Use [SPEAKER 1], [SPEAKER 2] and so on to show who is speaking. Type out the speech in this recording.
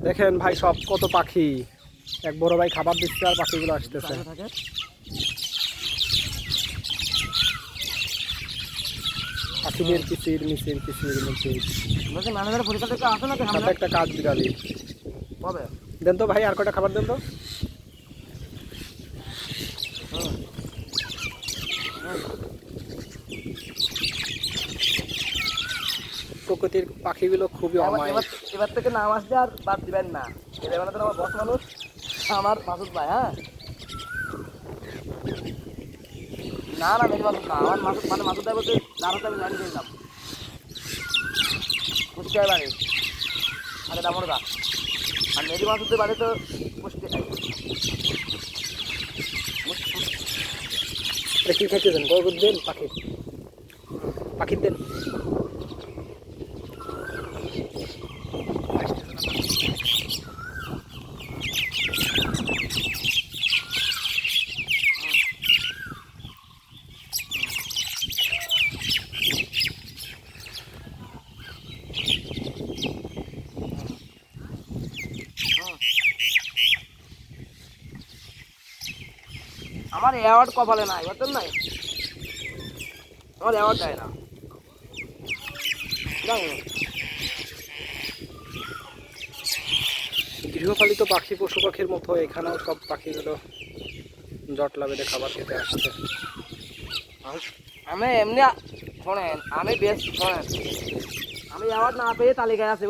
[SPEAKER 1] দেখেন ভাই সব কত পাখি, এক বড় ভাই খাবার দিচ্ছে আর পাখিগুলো আসতেছে। পাখিদের কিচির মিচির কিচির মিচির। সাথে একটা কাঠ বিড়ালি। দেন তো ভাই আর কটা খাবার দেন তো। প্রকৃতির পাখিগুলো খুবই অমায়িক।
[SPEAKER 2] এবার থেকে নাম আসলে আর বাদ দিবেন না। এবার মানে তো আমার বস মানুষ, আমার মাসুদ ভাই। হ্যাঁ, না না মেরি মাসুদ না, আমার মাসুদ মানে মাসুদ ভাই বলতে যার হাতে আমি জয়েন করেছিলাম কুষ্টিয়ার বাড়ি আগে দামোরগা। আর মেরি মাসুদের বাড়ি তো কুষ্টিয়া।
[SPEAKER 1] কি খাইতেছেন? গরুর দেন পাখির, পাখির দেন।
[SPEAKER 2] আমার অ্যাওয়ার্ড কপালে নাই, বুঝছেন নাই, আমার অ্যাওয়ার্ড দেয় না।
[SPEAKER 1] গৃহপালিত পাখি পশু পাখির মতো এখানেও সব পাখিগুলো জটলা বেঁধে খাবার খেতে আসছে।
[SPEAKER 2] আমি এমনি শোনেন, আমি বেশ শোনেন, আমি অ্যাওয়ার্ড না পেয়ে তালিকায় আছি।